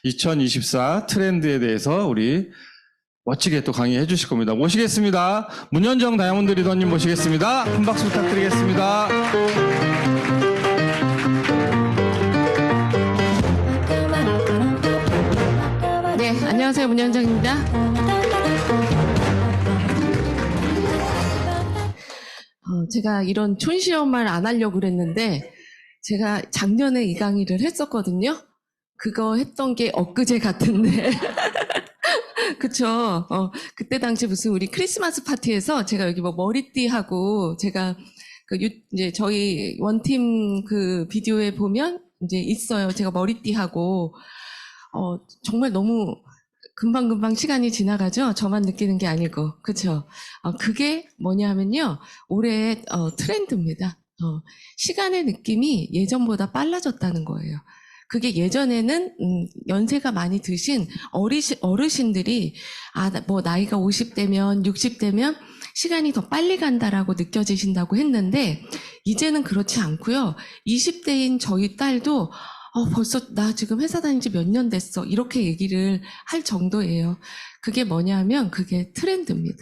2024 트렌드에 대해서 우리 멋지게 또 강의해 주실 겁니다. 모시겠습니다. 문현정 다이아몬드 리더님 모시겠습니다. 큰 박수 부탁드리겠습니다. 네, 안녕하세요. 문현정입니다. 제가 이런 촌시험 말 안 하려고 그랬는데 제가 작년에 이 강의를 했었거든요. 그거 했던 게 엊그제 같은데 그쵸? 그때 당시 무슨 우리 크리스마스 파티에서 제가 여기 뭐 머리띠 하고 제가 이제 저희 원팀 그 비디오에 보면 이제 있어요. 제가 머리띠 하고 정말 너무 금방금방 시간이 지나가죠? 저만 느끼는 게 아니고. 그쵸? 그게 뭐냐 하면요. 올해 트렌드입니다. 시간의 느낌이 예전보다 빨라졌다는 거예요. 그게 예전에는 연세가 많이 드신 어르신들이 뭐 나이가 50대면 60대면 시간이 더 빨리 간다라고 느껴지신다고 했는데 이제는 그렇지 않고요. 20대인 저희 딸도 벌써 나 지금 회사 다닌 지 몇 년 됐어. 이렇게 얘기를 할 정도예요. 그게 뭐냐면 그게 트렌드입니다.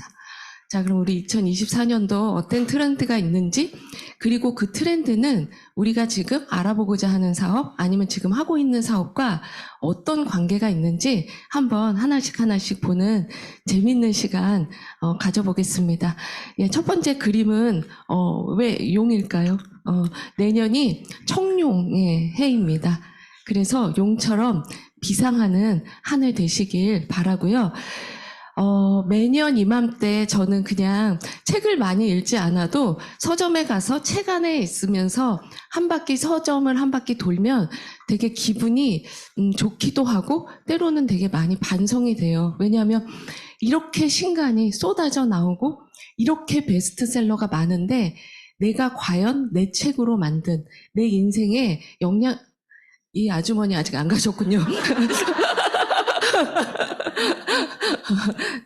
자, 그럼 우리 2024년도 어떤 트렌드가 있는지, 그리고 그 트렌드는 우리가 지금 알아보고자 하는 사업, 아니면 지금 하고 있는 사업과 어떤 관계가 있는지 한번 하나씩 보는 재밌는 시간 가져보겠습니다. 예, 첫 번째 그림은 왜 용일까요? 내년이 청룡의 해입니다. 그래서 용처럼 비상하는 한 해 되시길 바라고요. 매년 이맘때 저는 그냥 책을 많이 읽지 않아도 서점에 가서 책 안에 있으면서 서점을 한 바퀴 돌면 되게 기분이 좋기도 하고 때로는 되게 많이 반성이 돼요. 왜냐하면 이렇게 신간이 쏟아져 나오고 이렇게 베스트셀러가 많은데 내가 과연 내 책으로 만든 내 인생에 이 아주머니 아직 안 가셨군요.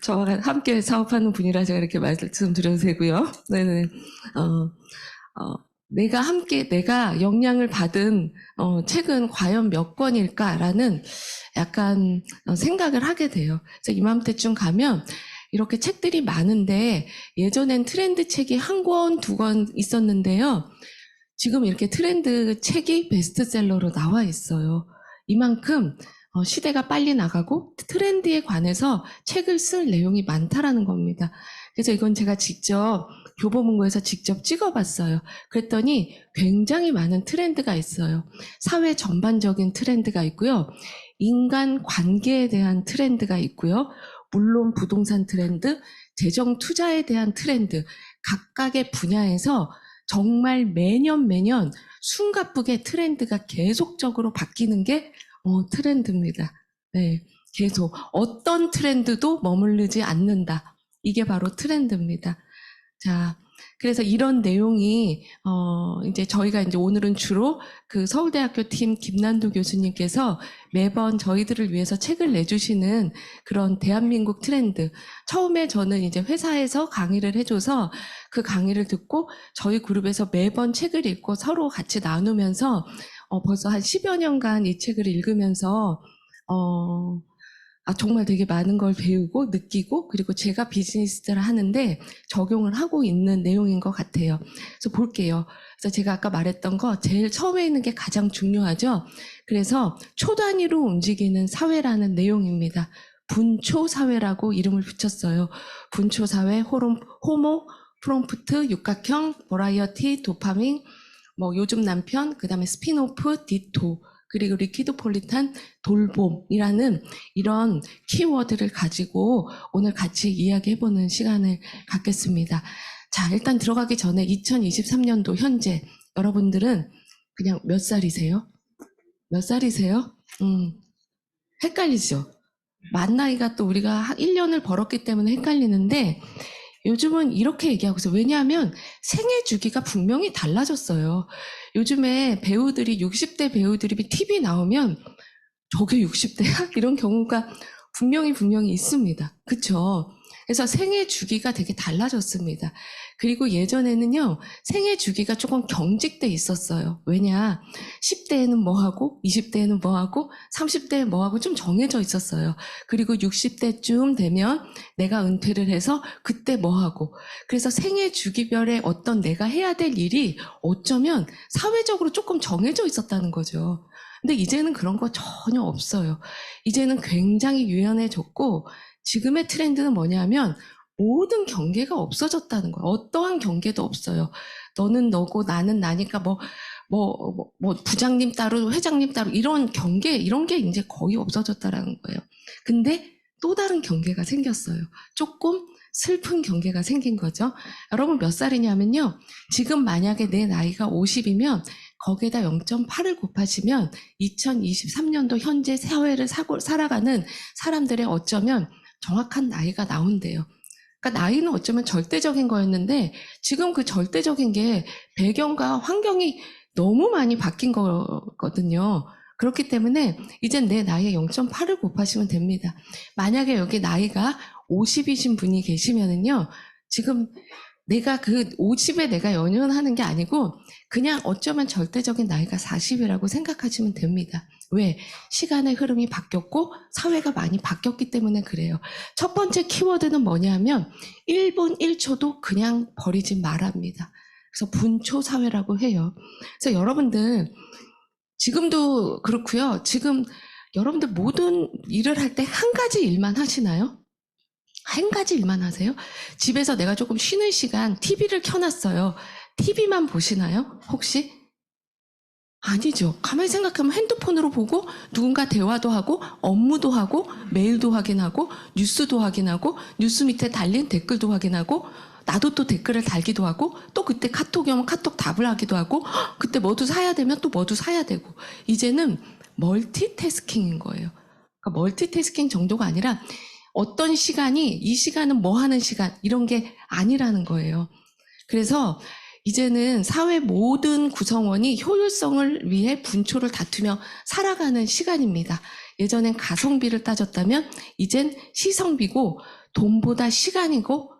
저와 함께 사업하는 분이라 제가 이렇게 말씀드려도 되고요. 네네. 내가 영향을 받은 책은 과연 몇 권일까라는 약간 생각을 하게 돼요. 그래서 이맘때쯤 가면 이렇게 책들이 많은데 예전엔 트렌드 책이 한 권, 두 권 있었는데요. 지금 이렇게 트렌드 책이 베스트셀러로 나와 있어요. 이만큼 시대가 빨리 나가고 트렌드에 관해서 책을 쓸 내용이 많다라는 겁니다. 그래서 이건 제가 직접 교보문고에서 직접 찍어봤어요. 그랬더니 굉장히 많은 트렌드가 있어요. 사회 전반적인 트렌드가 있고요. 인간 관계에 대한 트렌드가 있고요. 물론 부동산 트렌드, 재정 투자에 대한 트렌드, 각각의 분야에서 정말 매년 숨가쁘게 트렌드가 계속적으로 바뀌는 게 트렌드입니다. 네, 계속 어떤 트렌드도 머무르지 않는다. 이게 바로 트렌드입니다. 자, 그래서 이런 내용이 이제 저희가 이제 오늘은 주로 그 서울대학교 팀 김난도 교수님께서 매번 저희들을 위해서 책을 내주시는 그런 대한민국 트렌드. 처음에 저는 이제 회사에서 강의를 해줘서 그 강의를 듣고 저희 그룹에서 매번 책을 읽고 서로 같이 나누면서 벌써 한 10여 년간 이 책을 읽으면서 정말 되게 많은 걸 배우고 느끼고 그리고 제가 비즈니스를 하는데 적용을 하고 있는 내용인 것 같아요. 그래서 볼게요. 그래서 제가 아까 말했던 거 제일 처음에 있는 게 가장 중요하죠. 그래서 초 단위로 움직이는 사회라는 내용입니다. 분초사회라고 이름을 붙였어요. 분초사회, 호모, 프롬프트, 육각형, 버라이어티, 도파민, 뭐 요즘 남편, 그 다음에 스피노프, 디토, 그리고 리퀴드폴리탄, 돌봄이라는 이런 키워드를 가지고 오늘 같이 이야기해보는 시간을 갖겠습니다. 자, 일단 들어가기 전에 2023년도 현재 여러분들은 그냥 몇 살이세요? 몇 살이세요? 헷갈리죠? 만 나이가 또 우리가 1년을 벌었기 때문에 헷갈리는데 요즘은 이렇게 얘기하고 있어요. 왜냐하면 생애 주기가 분명히 달라졌어요. 요즘에 배우들이 60대 배우들이 TV 나오면 저게 60대야? 이런 경우가 분명히 있습니다. 그쵸? 그래서 생애 주기가 되게 달라졌습니다. 그리고 예전에는요, 생애 주기가 조금 경직돼 있었어요. 왜냐, 10대에는 뭐 하고, 20대에는 뭐 하고, 30대에 뭐 하고 좀 정해져 있었어요. 그리고 60대쯤 되면 내가 은퇴를 해서 그때 뭐 하고. 그래서 생애 주기별에 어떤 내가 해야 될 일이 어쩌면 사회적으로 조금 정해져 있었다는 거죠. 근데 이제는 그런 거 전혀 없어요. 이제는 굉장히 유연해졌고, 지금의 트렌드는 뭐냐면 모든 경계가 없어졌다는 거예요. 어떠한 경계도 없어요. 너는 너고 나는 나니까 부장님 따로 회장님 따로 이런 경계 이런 게 이제 거의 없어졌다라는 거예요. 근데 또 다른 경계가 생겼어요. 조금 슬픈 경계가 생긴 거죠. 여러분 몇 살이냐면요. 지금 만약에 내 나이가 50이면 거기에다 0.8을 곱하시면 2023년도 현재 사회를 살아가는 사람들의 어쩌면 정확한 나이가 나온대요. 그러니까 나이는 어쩌면 절대적인 거였는데 지금 그 절대적인 게 배경과 환경이 너무 많이 바뀐 거거든요. 그렇기 때문에 이젠 내 나이에 0.8을 곱하시면 됩니다. 만약에 여기 나이가 50이신 분이 계시면은요, 지금 내가 그 50에 내가 연연하는 게 아니고 그냥 어쩌면 절대적인 나이가 40이라고 생각하시면 됩니다. 왜? 시간의 흐름이 바뀌었고 사회가 많이 바뀌었기 때문에 그래요. 첫 번째 키워드는 뭐냐면 1분 1초도 그냥 버리지 말합니다. 그래서 분초 사회라고 해요. 그래서 여러분들 지금도 그렇고요. 지금 여러분들 모든 일을 할 때 한 가지 일만 하시나요? 한 가지 일만 하세요? 집에서 내가 조금 쉬는 시간 TV를 켜놨어요. TV만 보시나요? 혹시? 아니죠. 가만히 생각하면 핸드폰으로 보고 누군가 대화도 하고 업무도 하고 메일도 확인하고 뉴스도 확인하고 뉴스 밑에 달린 댓글도 확인하고 나도 또 댓글을 달기도 하고 또 그때 카톡이 오면 카톡 답을 하기도 하고 그때 뭐도 사야 되면 또 뭐도 사야 되고 이제는 멀티태스킹인 거예요. 그러니까 멀티태스킹 정도가 아니라 어떤 시간이 이 시간은 뭐 하는 시간 이런 게 아니라는 거예요. 그래서 이제는 사회 모든 구성원이 효율성을 위해 분초를 다투며 살아가는 시간입니다. 예전엔 가성비를 따졌다면 이젠 시성비고 돈보다 시간이고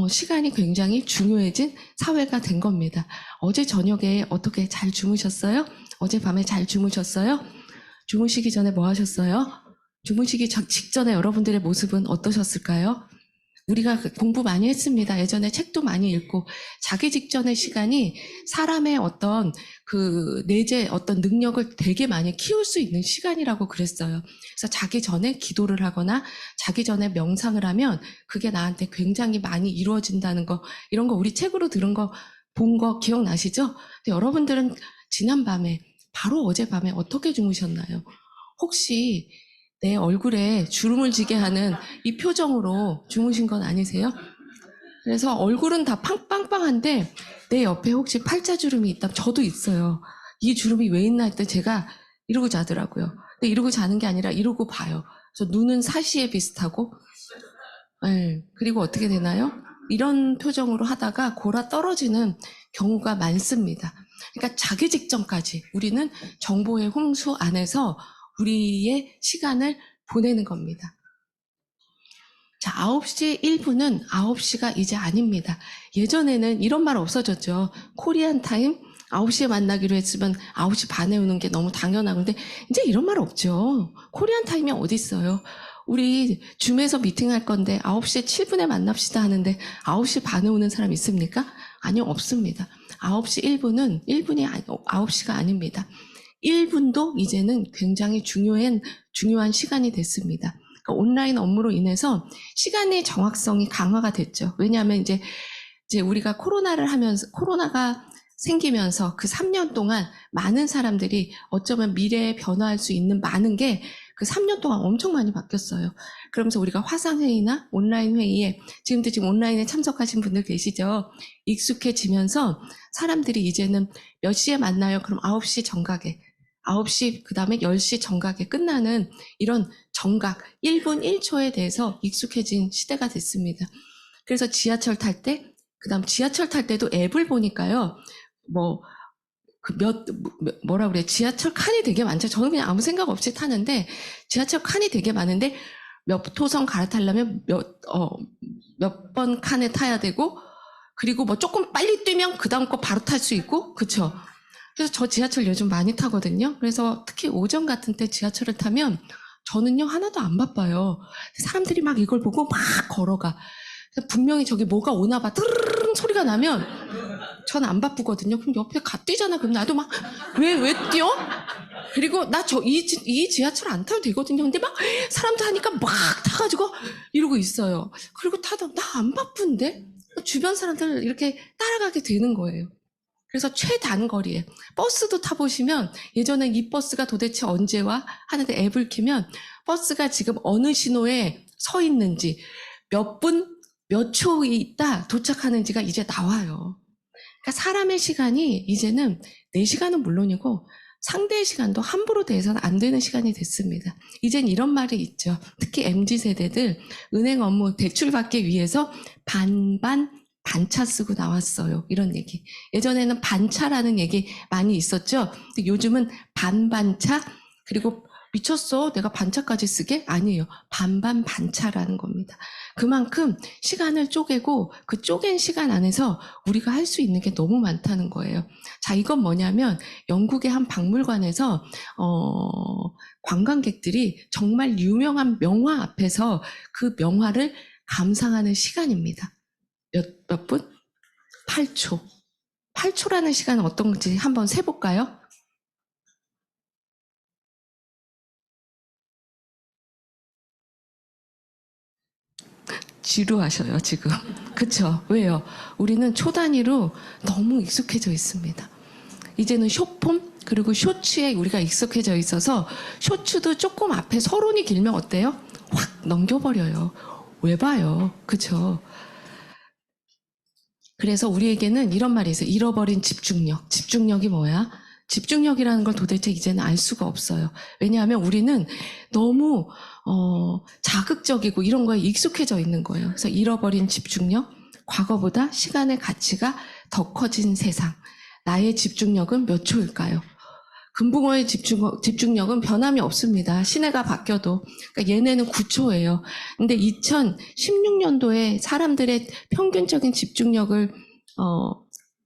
시간이 굉장히 중요해진 사회가 된 겁니다. 어제 저녁에 어떻게 잘 주무셨어요? 어젯밤에 잘 주무셨어요? 주무시기 전에 뭐 하셨어요? 주무시기 직전에 여러분들의 모습은 어떠셨을까요? 우리가 공부 많이 했습니다. 예전에 책도 많이 읽고 자기 직전의 시간이 사람의 어떤 그 내재 어떤 능력을 되게 많이 키울 수 있는 시간이라고 그랬어요. 그래서 자기 전에 기도를 하거나 자기 전에 명상을 하면 그게 나한테 굉장히 많이 이루어진다는 거 이런 거 우리 책으로 들은 거 본 거 기억나시죠? 근데 여러분들은 지난밤에 바로 어젯밤에 어떻게 주무셨나요? 혹시 내 얼굴에 주름을 지게 하는 이 표정으로 주무신 건 아니세요? 그래서 얼굴은 다 빵빵한데 내 옆에 혹시 팔자주름이 있다면 저도 있어요. 이 주름이 왜 있나 했더니 제가 이러고 자더라고요. 근데 이러고 자는 게 아니라 이러고 봐요. 그래서 눈은 사시에 비슷하고 네. 그리고 어떻게 되나요? 이런 표정으로 하다가 골아 떨어지는 경우가 많습니다. 그러니까 자기 직전까지 우리는 정보의 홍수 안에서 우리의 시간을 보내는 겁니다. 자, 9시 1분은 9시가 이제 아닙니다. 예전에는 이런 말 없어졌죠. 코리안 타임 9시에 만나기로 했으면 9시 반에 오는 게 너무 당연하고 근데 이제 이런 말 없죠. 코리안 타임이 어디 있어요. 우리 줌에서 미팅할 건데 9시 7분에 만납시다 하는데 9시 반에 오는 사람 있습니까? 아니요, 없습니다. 9시 1분은 1분이 9시가 아닙니다. 1분도 이제는 굉장히 중요한 시간이 됐습니다. 그러니까 온라인 업무로 인해서 시간의 정확성이 강화가 됐죠. 왜냐하면 이제 우리가 코로나가 생기면서 그 3년 동안 많은 사람들이 어쩌면 미래에 변화할 수 있는 많은 게 그 3년 동안 엄청 많이 바뀌었어요. 그러면서 우리가 화상회의나 온라인 회의에 지금 온라인에 참석하신 분들 계시죠? 익숙해지면서 사람들이 이제는 몇 시에 만나요? 그럼 9시 정각에 9시 그 다음에 10시 정각에 끝나는 이런 정각 1분 1초에 대해서 익숙해진 시대가 됐습니다. 그래서 지하철 탈 때 그 다음 지하철 탈 때도 앱을 보니까요. 지하철 칸이 되게 많죠. 저는 그냥 아무 생각 없이 타는데 지하철 칸이 되게 많은데 몇 호선 갈아타려면 몇 번 칸에 타야 되고, 그리고 뭐 조금 빨리 뛰면 그 다음 거 바로 탈 수 있고, 그쵸? 그래서 저 지하철 요즘 많이 타거든요. 그래서 특히 오전 같은 때 지하철을 타면 저는요, 하나도 안 바빠요. 사람들이 막 이걸 보고 막 걸어가. 분명히 저기 뭐가 오나 봐. 뜨르르릉 소리가 나면 전 안 바쁘거든요. 그럼 옆에 뛰잖아. 그럼 나도 막, 왜 뛰어? 그리고 나 이 지하철 안 타도 되거든요. 근데 막 사람들 하니까 막 타가지고 이러고 있어요. 그리고 타다 나 안 바쁜데? 주변 사람들 이렇게 따라가게 되는 거예요. 그래서 최단거리에 버스도 타보시면 예전에 이 버스가 도대체 언제 와? 하는데 앱을 키면 버스가 지금 어느 신호에 서 있는지 몇 분, 몇 초 있다 도착하는지가 이제 나와요. 그러니까 사람의 시간이 이제는 내 시간은 물론이고 상대의 시간도 함부로 대해서는 안 되는 시간이 됐습니다. 이젠 이런 말이 있죠. 특히 MZ세대들 은행 업무 대출받기 위해서 반차 쓰고 나왔어요. 이런 얘기. 예전에는 반차라는 얘기 많이 있었죠. 근데 요즘은 반차 그리고 미쳤어. 내가 반차까지 쓰게? 아니에요. 반차라는 겁니다. 그만큼 시간을 쪼개고 그 쪼갠 시간 안에서 우리가 할 수 있는 게 너무 많다는 거예요. 자, 이건 뭐냐면 영국의 한 박물관에서 관광객들이 정말 유명한 명화 앞에서 그 명화를 감상하는 시간입니다. 몇 분? 8초. 8초라는 시간은 어떤 건지 한번 세볼까요? 지루하셔요, 지금. 그쵸? 왜요? 우리는 초 단위로 너무 익숙해져 있습니다. 이제는 숏폼, 그리고 쇼츠에 우리가 익숙해져 있어서 쇼츠도 조금 앞에 서론이 길면 어때요? 확 넘겨버려요. 왜 봐요? 그쵸? 그래서 우리에게는 이런 말이 있어요. 잃어버린 집중력. 집중력이 뭐야? 집중력이라는 걸 도대체 이제는 알 수가 없어요. 왜냐하면 우리는 너무 자극적이고 이런 거에 익숙해져 있는 거예요. 그래서 잃어버린 집중력, 과거보다 시간의 가치가 더 커진 세상. 나의 집중력은 몇 초일까요? 금붕어의 집중력은 변함이 없습니다. 시내가 바뀌어도. 그러니까 얘네는 9초예요. 근데 2016년도에 사람들의 평균적인 집중력을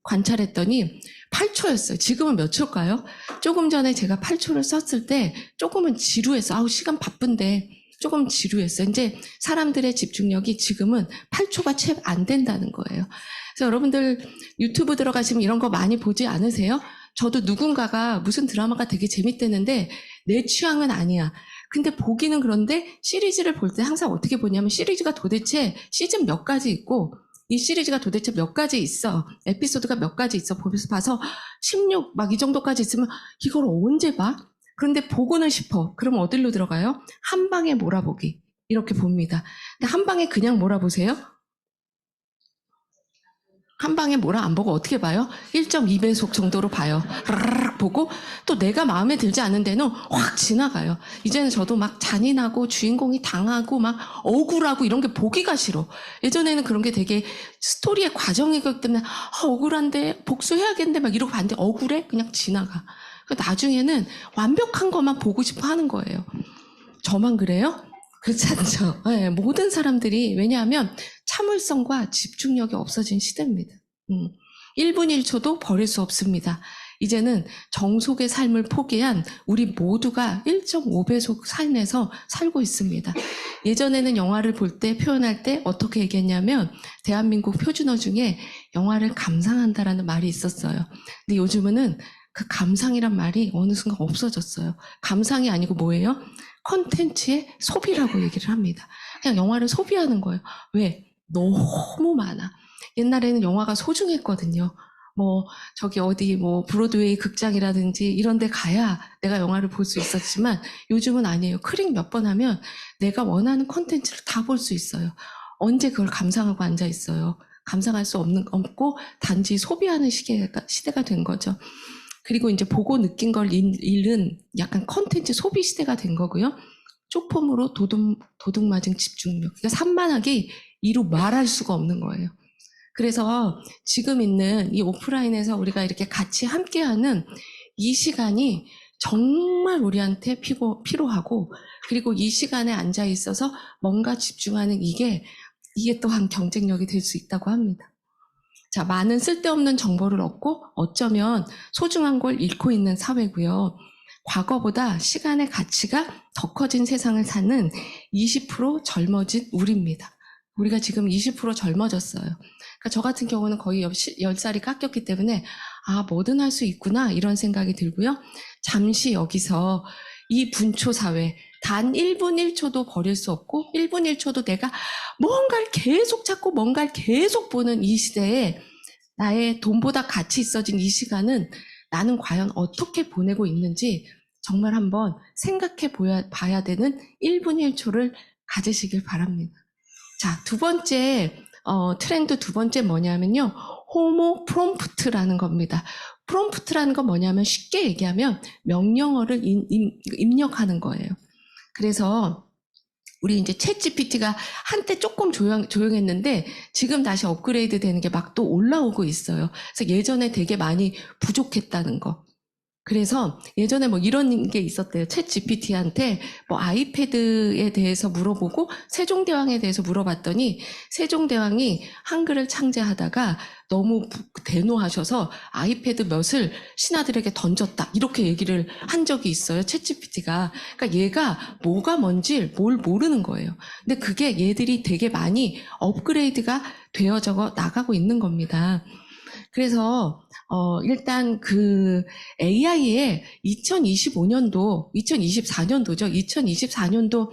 관찰했더니 8초였어요. 지금은 몇 초일까요? 조금 전에 제가 8초를 썼을 때 조금은 지루했어요. 아우, 시간 바쁜데 조금 지루했어요. 이제 사람들의 집중력이 지금은 8초가 채 안 된다는 거예요. 그래서 여러분들 유튜브 들어가시면 이런 거 많이 보지 않으세요? 저도 누군가가 무슨 드라마가 되게 재밌대는데 내 취향은 아니야. 근데 보기는 그런데 시리즈를 볼 때 항상 어떻게 보냐면 시리즈가 도대체 시즌 몇 가지 있고 이 시리즈가 도대체 몇 가지 있어. 에피소드가 몇 가지 있어. 보면서 봐서 16 막 이 정도까지 있으면 이걸 언제 봐? 그런데 보고는 싶어. 그럼 어디로 들어가요? 한 방에 몰아보기. 이렇게 봅니다. 근데 한 방에 그냥 몰아보세요. 한 방에 뭐라 안 보고 어떻게 봐요? 1.2배속 정도로 봐요. 라라락 보고 또 내가 마음에 들지 않는 데는 확 지나가요. 이제는 저도 막 잔인하고 주인공이 당하고 막 억울하고 이런 게 보기가 싫어. 예전에는 그런 게 되게 스토리의 과정이기 때문에 억울한데 복수해야겠는데 막 이러고 봤는데 억울해? 그냥 지나가. 나중에는 완벽한 것만 보고 싶어 하는 거예요. 저만 그래요? 그렇지 않죠. 네, 모든 사람들이 왜냐하면 참을성과 집중력이 없어진 시대입니다. 1분 1초도 버릴 수 없습니다. 이제는 정속의 삶을 포기한 우리 모두가 1.5배속 삶에서 살고 있습니다. 예전에는 영화를 볼 때 표현할 때 어떻게 얘기했냐면 대한민국 표준어 중에 영화를 감상한다라는 말이 있었어요. 근데 요즘은 그 감상이란 말이 어느 순간 없어졌어요. 감상이 아니고 뭐예요? 컨텐츠의 소비라고 얘기를 합니다. 그냥 영화를 소비하는 거예요. 왜? 너무 많아. 옛날에는 영화가 소중했거든요. 저기 어디 브로드웨이 극장이라든지 이런 데 가야 내가 영화를 볼 수 있었지만 요즘은 아니에요. 클릭 몇 번 하면 내가 원하는 컨텐츠를 다 볼 수 있어요. 언제 그걸 감상하고 앉아 있어요. 감상할 수 없고 단지 소비하는 시대가 된 거죠. 그리고 이제 보고 느낀 걸 잃은 약간 컨텐츠 소비 시대가 된 거고요. 쇼폼으로 도둑맞은 집중력. 그러니까 산만하게 이루 말할 수가 없는 거예요. 그래서 지금 있는 이 오프라인에서 우리가 이렇게 같이 함께하는 이 시간이 정말 우리한테 필요하고, 그리고 이 시간에 앉아 있어서 뭔가 집중하는 이게 또한 경쟁력이 될 수 있다고 합니다. 자, 많은 쓸데없는 정보를 얻고 어쩌면 소중한 걸 잃고 있는 사회고요. 과거보다 시간의 가치가 더 커진 세상을 사는 20% 젊어진 우리입니다. 우리가 지금 20% 젊어졌어요. 그러니까 저 같은 경우는 거의 10살이 깎였기 때문에 뭐든 할 수 있구나 이런 생각이 들고요. 잠시 여기서 이 분초 사회 단 1분 1초도 버릴 수 없고 1분 1초도 내가 뭔가를 계속 찾고 뭔가를 계속 보는 이 시대에 나의 돈보다 가치 있어진 이 시간은 나는 과연 어떻게 보내고 있는지 정말 한번 생각해 봐야 되는 1분 1초를 가지시길 바랍니다. 자, 두 번째 트렌드 두 번째 뭐냐면요. 호모 프롬프트라는 겁니다. 프롬프트라는 건 뭐냐면 쉽게 얘기하면 명령어를 입력하는 거예요. 그래서 우리 이제 챗 GPT가 한때 조금 조용했는데 지금 다시 업그레이드 되는 게 막 또 올라오고 있어요. 그래서 예전에 되게 많이 부족했다는 거. 그래서 예전에 뭐 이런 게 있었대요. 챗 GPT한테 뭐 아이패드에 대해서 물어보고 세종대왕에 대해서 물어봤더니 세종대왕이 한글을 창제하다가 너무 대노하셔서 아이패드 몇을 신하들에게 던졌다. 이렇게 얘기를 한 적이 있어요. 챗 GPT가. 그러니까 얘가 뭐가 뭔지 뭘 모르는 거예요. 근데 그게 얘들이 되게 많이 업그레이드가 되어져 나가고 있는 겁니다. 그래서 일단 그 AI의 2024년도죠. 2024년도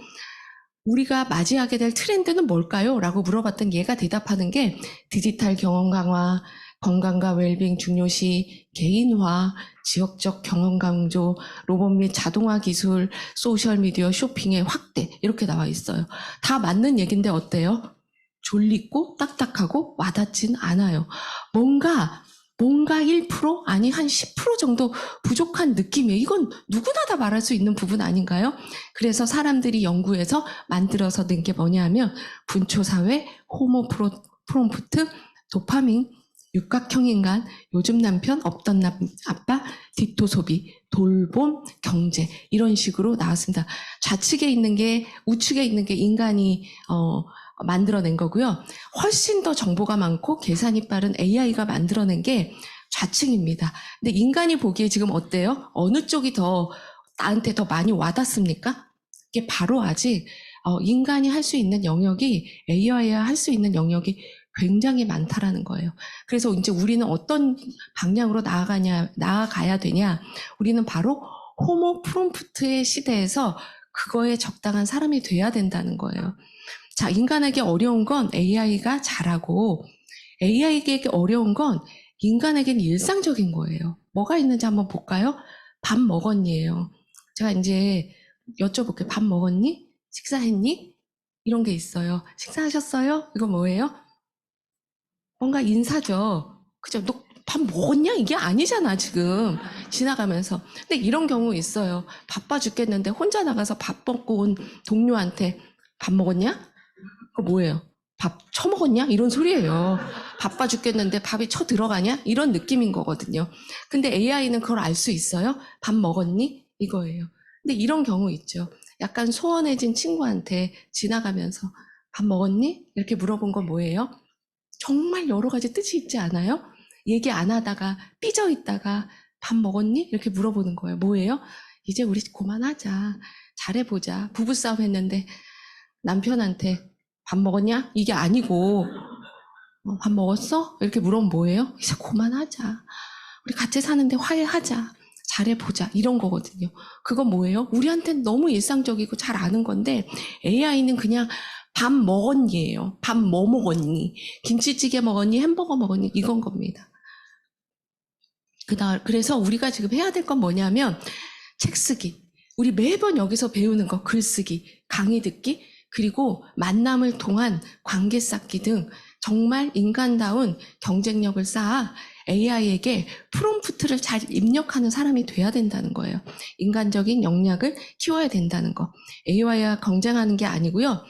우리가 맞이하게 될 트렌드는 뭘까요? 라고 물어봤던 얘가 대답하는 게 디지털 경험 강화, 건강과 웰빙 중요시, 개인화, 지역적 경험 강조, 로봇 및 자동화 기술, 소셜미디어 쇼핑의 확대 이렇게 나와 있어요. 다 맞는 얘기인데 어때요? 졸리고 딱딱하고 와닿진 않아요. 뭔가 1% 아니 한 10% 정도 부족한 느낌이에요. 이건 누구나 다 말할 수 있는 부분 아닌가요? 그래서 사람들이 연구해서 만들어서 낸 게 뭐냐면 분초사회, 호모 프롬프트, 도파민, 육각형 인간, 요즘 남편, 없던 아빠, 디토 소비, 돌봄, 경제 이런 식으로 나왔습니다. 좌측에 있는 게 우측에 있는 게 인간이 만들어낸 거고요. 훨씬 더 정보가 많고 계산이 빠른 AI가 만들어낸 게 좌측입니다. 근데 인간이 보기에 지금 어때요? 어느 쪽이 더 나한테 더 많이 와닿습니까? 이게 바로 아직 인간이 할 수 있는 영역이 AI가 할 수 있는 영역이 굉장히 많다라는 거예요. 그래서 이제 우리는 어떤 방향으로 나아가야 되냐? 우리는 바로 호모 프롬프트의 시대에서 그거에 적당한 사람이 돼야 된다는 거예요. 자, 인간에게 어려운 건 AI가 잘하고 AI에게 어려운 건 인간에게는 일상적인 거예요. 뭐가 있는지 한번 볼까요? 밥 먹었니예요. 제가 이제 여쭤볼게요. 밥 먹었니? 식사했니? 이런 게 있어요. 식사하셨어요? 이거 뭐예요? 뭔가 인사죠. 그죠? 너 밥 먹었냐? 이게 아니잖아, 지금. 지나가면서. 근데 이런 경우 있어요. 바빠 죽겠는데 혼자 나가서 밥 먹고 온 동료한테 밥 먹었냐? 그거 뭐예요? 밥 처먹었냐? 이런 소리예요. 바빠 죽겠는데 밥이 쳐 들어가냐? 이런 느낌인 거거든요. 근데 AI는 그걸 알 수 있어요? 밥 먹었니? 이거예요. 근데 이런 경우 있죠. 약간 소원해진 친구한테 지나가면서 밥 먹었니? 이렇게 물어본 건 뭐예요? 정말 여러 가지 뜻이 있지 않아요? 얘기 안 하다가 삐져 있다가 밥 먹었니? 이렇게 물어보는 거예요. 뭐예요? 이제 우리 그만하자. 잘해보자. 부부싸움 했는데 남편한테 밥 먹었냐? 이게 아니고 밥 먹었어? 이렇게 물으면 뭐예요? 이제 그만하자. 우리 같이 사는데 화해하자. 잘해보자. 이런 거거든요. 그건 뭐예요? 우리한테는 너무 일상적이고 잘 아는 건데 AI는 그냥 밥 먹었니예요. 밥 뭐 먹었니? 김치찌개 먹었니? 햄버거 먹었니? 이건 겁니다. 그래서 우리가 지금 해야 될 건 뭐냐면 책 쓰기. 우리 매번 여기서 배우는 거 글쓰기, 강의 듣기, 그리고 만남을 통한 관계 쌓기 등 정말 인간다운 경쟁력을 쌓아 AI에게 프롬프트를 잘 입력하는 사람이 돼야 된다는 거예요. 인간적인 역량을 키워야 된다는 거. AI와 경쟁하는 게 아니고요.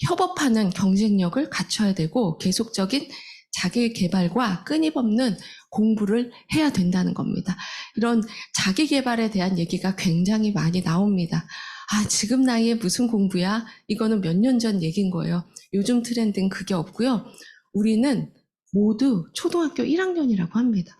협업하는 경쟁력을 갖춰야 되고 계속적인 자기 개발과 끊임없는 공부를 해야 된다는 겁니다. 이런 자기 개발에 대한 얘기가 굉장히 많이 나옵니다. 아, 지금 나이에 무슨 공부야? 이거는 몇 년 전 얘기인 거예요. 요즘 트렌드는 그게 없고요. 우리는 모두 초등학교 1학년이라고 합니다.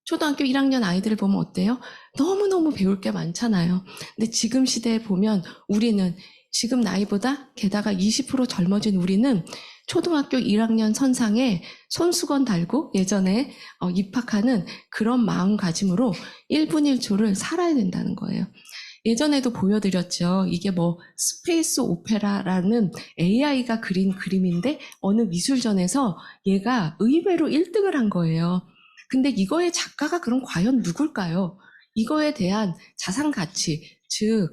초등학교 1학년 아이들을 보면 어때요? 너무너무 배울 게 많잖아요. 근데 지금 시대에 보면 우리는 지금 나이보다 게다가 20% 젊어진 우리는 초등학교 1학년 선상에 손수건 달고 예전에 입학하는 그런 마음가짐으로 1분 1초를 살아야 된다는 거예요. 예전에도 보여드렸죠. 이게 뭐 스페이스 오페라라는 AI가 그린 그림인데 어느 미술전에서 얘가 의외로 1등을 한 거예요. 근데 이거의 작가가 그럼 과연 누굴까요? 이거에 대한 자산 가치, 즉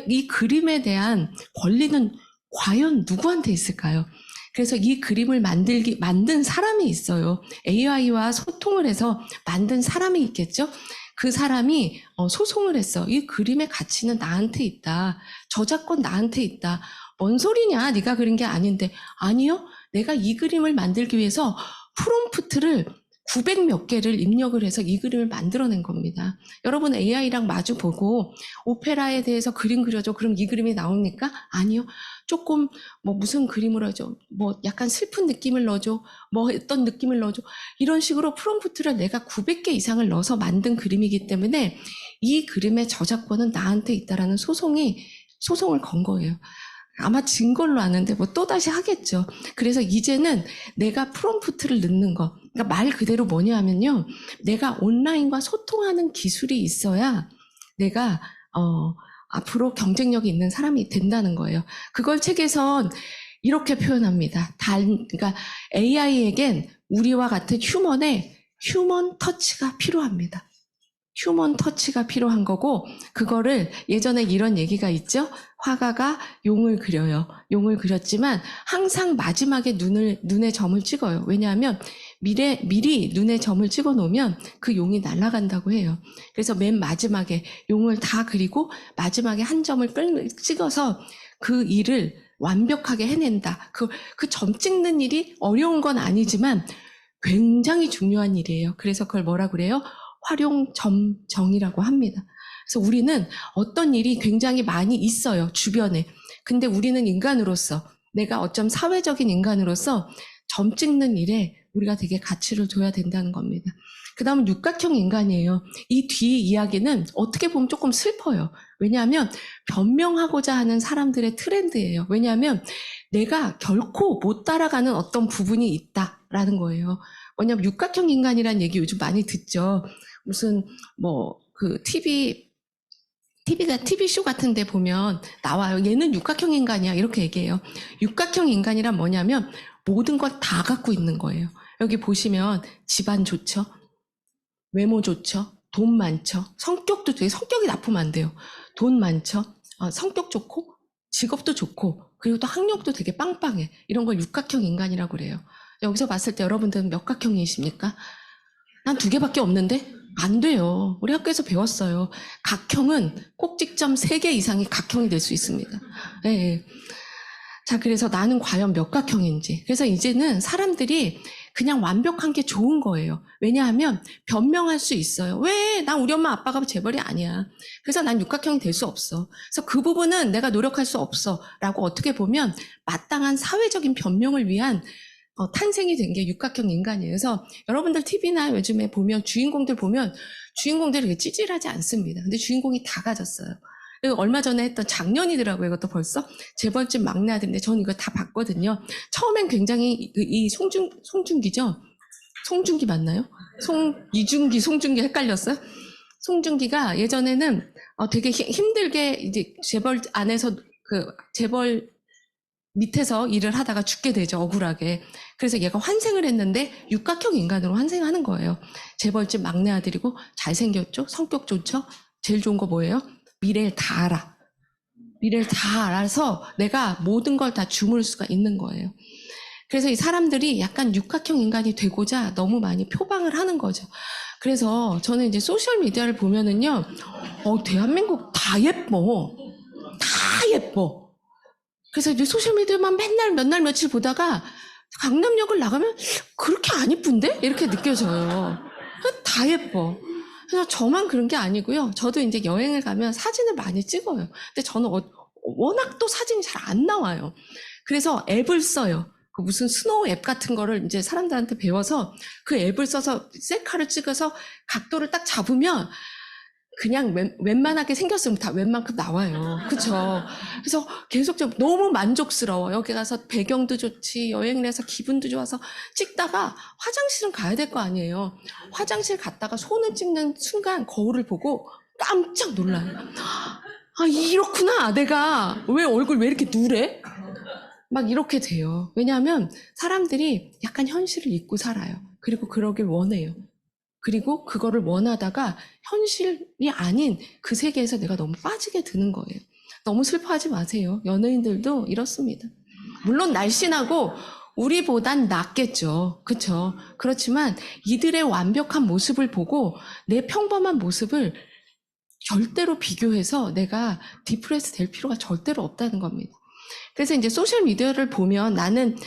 이 그림에 대한 권리는 과연 누구한테 있을까요? 그래서 이 그림을 만든 사람이 있어요. AI와 소통을 해서 만든 사람이 있겠죠? 그 사람이 소송을 했어. 이 그림의 가치는 나한테 있다. 저작권 나한테 있다. 뭔 소리냐? 네가 그린 게 아닌데. 아니요. 내가 이 그림을 만들기 위해서 프롬프트를 900 몇 개를 입력을 해서 이 그림을 만들어낸 겁니다. 여러분 AI랑 마주 보고 오페라에 대해서 그림 그려줘. 그럼 이 그림이 나옵니까? 아니요. 조금 무슨 그림을 해줘. 약간 슬픈 느낌을 넣어줘. 어떤 느낌을 넣어줘. 이런 식으로 프롬프트를 내가 900개 이상을 넣어서 만든 그림이기 때문에 이 그림의 저작권은 나한테 있다라는 소송을 건 거예요. 아마 진 걸로 아는데 또다시 하겠죠. 그래서 이제는 내가 프롬프트를 넣는 거. 그러니까 말 그대로 뭐냐 하면요. 내가 온라인과 소통하는 기술이 있어야 내가 앞으로 경쟁력이 있는 사람이 된다는 거예요. 그걸 책에선 이렇게 표현합니다. 그러니까 AI에겐 우리와 같은 휴먼 터치가 필요합니다. 휴먼 터치가 필요한 거고 그거를 예전에 이런 얘기가 있죠. 화가가 용을 그려요. 용을 그렸지만 항상 마지막에 눈에 점을 찍어요. 왜냐하면 미리 눈에 점을 찍어 놓으면 그 용이 날아간다고 해요. 그래서 맨 마지막에 용을 다 그리고 마지막에 한 점을 찍어서 그 일을 완벽하게 해낸다. 그 점 찍는 일이 어려운 건 아니지만 굉장히 중요한 일이에요. 그래서 그걸 뭐라 그래요? 활용점정이라고 합니다. 그래서 우리는 어떤 일이 굉장히 많이 있어요, 주변에. 근데 우리는 인간으로서, 내가 어쩜 사회적인 인간으로서 점 찍는 일에 우리가 되게 가치를 둬야 된다는 겁니다. 그 다음은 육각형 인간이에요. 이 뒤 이야기는 어떻게 보면 조금 슬퍼요. 왜냐하면 변명하고자 하는 사람들의 트렌드예요. 왜냐하면 내가 결코 못 따라가는 어떤 부분이 있다라는 거예요. 왜냐하면 육각형 인간이라는 얘기 요즘 많이 듣죠. 무슨 TV쇼 같은 데 보면 나와요. 얘는 육각형 인간이야. 이렇게 얘기해요. 육각형 인간이란 뭐냐면 모든 걸 다 갖고 있는 거예요. 여기 보시면 집안 좋죠. 외모 좋죠. 돈 많죠. 성격도 되게 성격이 나쁘면 안 돼요. 돈 많죠. 성격 좋고 직업도 좋고 그리고 또 학력도 되게 빵빵해. 이런 걸 육각형 인간이라고 그래요. 여기서 봤을 때 여러분들은 몇 각형이십니까? 난 2개밖에 없는데? 안 돼요. 우리 학교에서 배웠어요. 각형은 꼭지점 3개 이상이 각형이 될 수 있습니다. 네. 자, 그래서 나는 과연 몇 각형인지. 그래서 이제는 사람들이 그냥 완벽한 게 좋은 거예요. 왜냐하면 변명할 수 있어요. 왜? 난 우리 엄마 아빠가 재벌이 아니야. 그래서 난 육각형이 될 수 없어. 그래서 그 부분은 내가 노력할 수 없어. 라고 어떻게 보면 마땅한 사회적인 변명을 위한 탄생이 된 게 육각형 인간이에요. 그래서 여러분들 TV나 요즘에 보면 주인공들 보면 주인공들이 그렇게 찌질하지 않습니다. 근데 주인공이 다 가졌어요. 얼마 전에 했던 작년이더라고요. 이것도 벌써 재벌집 막내 아들인데 저는 이거 다 봤거든요. 처음엔 굉장히 이 송중기죠? 송중기 맞나요? 송중기 헷갈렸어요? 송중기가 예전에는 되게 힘들게 이제 재벌 안에서 재벌 밑에서 일을 하다가 죽게 되죠. 억울하게. 그래서 얘가 환생을 했는데 육각형 인간으로 환생하는 거예요. 재벌집 막내 아들이고 잘생겼죠? 성격 좋죠? 제일 좋은 거 뭐예요? 미래를 다 알아. 미래를 다 알아서 내가 모든 걸 다 주물 수가 있는 거예요. 그래서 이 사람들이 약간 육각형 인간이 되고자 너무 많이 표방을 하는 거죠. 그래서 저는 이제 소셜미디어를 보면은요, 대한민국 다 예뻐. 다 예뻐. 그래서 이제 소셜미디어만 맨날 몇 날 며칠 보다가 강남역을 나가면 그렇게 안 이쁜데? 이렇게 느껴져요. 다 예뻐. 그래서 저만 그런 게 아니고요. 저도 이제 여행을 가면 사진을 많이 찍어요. 근데 저는 워낙 또 사진이 잘 안 나와요. 그래서 앱을 써요. 그 무슨 스노우 앱 같은 거를 이제 사람들한테 배워서 그 앱을 써서 셀카를 찍어서 각도를 딱 잡으면 그냥 웬만하게 생겼으면 다 웬만큼 나와요. 그쵸? 그래서 계속 좀 너무 만족스러워. 여기 가서 배경도 좋지, 여행을 해서 기분도 좋아서 찍다가 화장실은 가야 될 거 아니에요. 화장실 갔다가 손을 찍는 순간 거울을 보고 깜짝 놀라요. 아, 이렇구나. 내가 왜 얼굴 왜 이렇게 누래? 막 이렇게 돼요. 왜냐하면 사람들이 약간 현실을 잊고 살아요. 그리고 그러길 원해요. 그리고 그거를 원하다가 현실이 아닌 그 세계에서 내가 너무 빠지게 드는 거예요. 너무 슬퍼하지 마세요. 연예인들도 이렇습니다. 물론 날씬하고 우리보단 낫겠죠. 그렇죠? 그렇지만 이들의 완벽한 모습을 보고 내 평범한 모습을 절대로 비교해서 내가 디프레스 될 필요가 절대로 없다는 겁니다. 그래서 이제 소셜 미디어를 보면 나는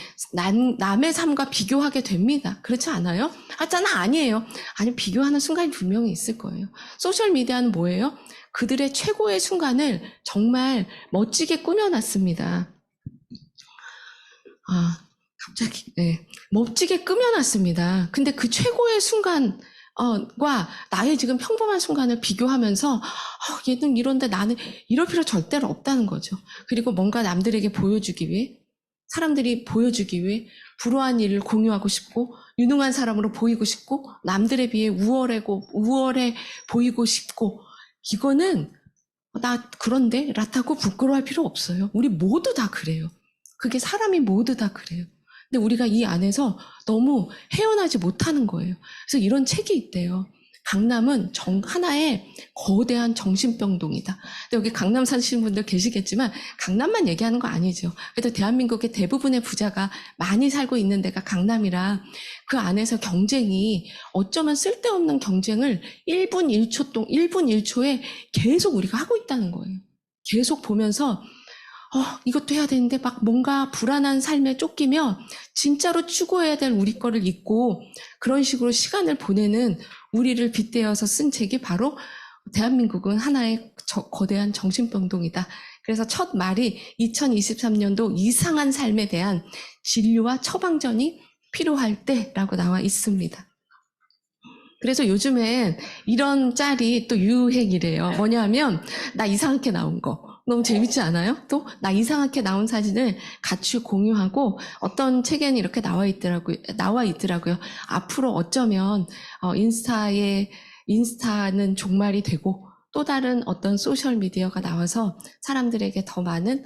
남의 삶과 비교하게 됩니다. 그렇지 않아요? 나 아니에요. 아니, 비교하는 순간이 분명히 있을 거예요. 소셜 미디어는 뭐예요? 그들의 최고의 순간을 정말 멋지게 꾸며놨습니다. 갑자기, 네. 멋지게 꾸며놨습니다. 근데 그 최고의 순간, 과 나의 지금 평범한 순간을 비교하면서 얘는 이런데 나는 이럴 필요 절대로 없다는 거죠. 그리고 뭔가 남들에게 보여주기 위해, 사람들이 보여주기 위해 불우한 일을 공유하고 싶고 유능한 사람으로 보이고 싶고 남들에 비해 우월해 보이고 싶고, 이거는 나 그런데 라타고 부끄러워할 필요 없어요. 우리 모두 다 그래요. 그게 사람이 모두 다 그래요. 근데 우리가 이 안에서 너무 헤어나지 못하는 거예요. 그래서 이런 책이 있대요. 강남은 하나의 거대한 정신병동이다. 근데 여기 강남 사시는 분들 계시겠지만 강남만 얘기하는 거 아니죠. 그래도 대한민국의 대부분의 부자가 많이 살고 있는 데가 강남이라 그 안에서 경쟁이 어쩌면 쓸데없는 경쟁을 1분 1초에 계속 우리가 하고 있다는 거예요. 계속 보면서 이것도 해야 되는데 막 뭔가 불안한 삶에 쫓기며 진짜로 추구해야 될 우리 거를 잊고 그런 식으로 시간을 보내는 우리를 빗대어서 쓴 책이 바로 대한민국은 하나의 거대한 정신병동이다. 그래서 첫 말이 2023년도 이상한 삶에 대한 진료와 처방전이 필요할 때라고 나와 있습니다. 그래서 요즘엔 이런 짤이 또 유행이래요. 뭐냐면 나 이상하게 나온 거. 너무 재밌지 않아요? 또 나 이상하게 나온 사진을 같이 공유하고 어떤 책에는 이렇게 나와 있더라고요. 앞으로 어쩌면 인스타는 종말이 되고 또 다른 어떤 소셜 미디어가 나와서 사람들에게 더 많은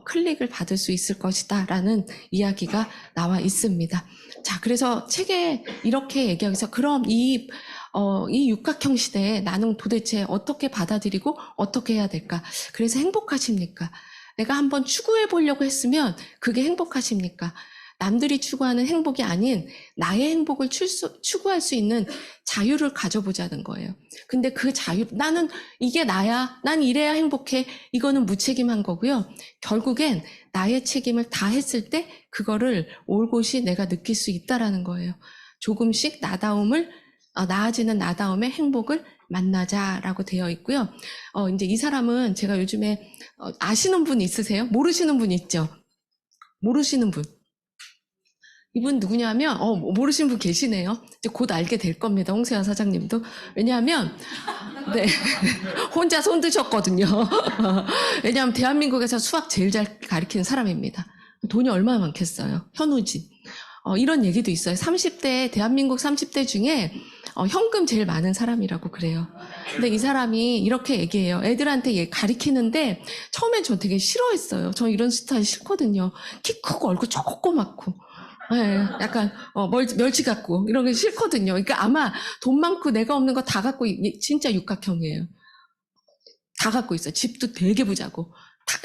클릭을 받을 수 있을 것이다라는 이야기가 나와 있습니다. 자, 그래서 책에 이렇게 얘기하면서 그럼 이 육각형 시대에 나는 도대체 어떻게 받아들이고 어떻게 해야 될까? 그래서 행복하십니까? 내가 한번 추구해 보려고 했으면 그게 행복하십니까? 남들이 추구하는 행복이 아닌 나의 행복을 추구할 수 있는 자유를 가져보자는 거예요. 근데 그 자유, 나는 이게 나야, 난 이래야 행복해, 이거는 무책임한 거고요. 결국엔 나의 책임을 다 했을 때 그거를 올곧이 내가 느낄 수 있다라는 거예요. 조금씩 나아지는 나다움의 행복을 만나자라고 되어 있고요. 이제 이 사람은 제가 요즘에 아시는 분 있으세요? 모르시는 분 있죠? 모르시는 분. 이분 누구냐면 모르시는 분 계시네요. 이제 곧 알게 될 겁니다. 홍세화 사장님도. 왜냐하면 네 혼자 손 드셨거든요. 왜냐하면 대한민국에서 수학 제일 잘 가르치는 사람입니다. 돈이 얼마나 많겠어요. 현우진. 이런 얘기도 있어요. 대한민국 30대 중에 현금 제일 많은 사람이라고 그래요. 근데 이 사람이 이렇게 얘기해요. 애들한테 가르치는데 처음엔 저 되게 싫어했어요. 저 이런 스타일 싫거든요. 키 크고 얼굴 조그맣고. 네, 약간 멸치 같고 이런 게 싫거든요. 그러니까 아마 돈 많고 내가 없는 거 다 갖고 진짜 육각형이에요. 다 갖고 있어요. 집도 되게 부자고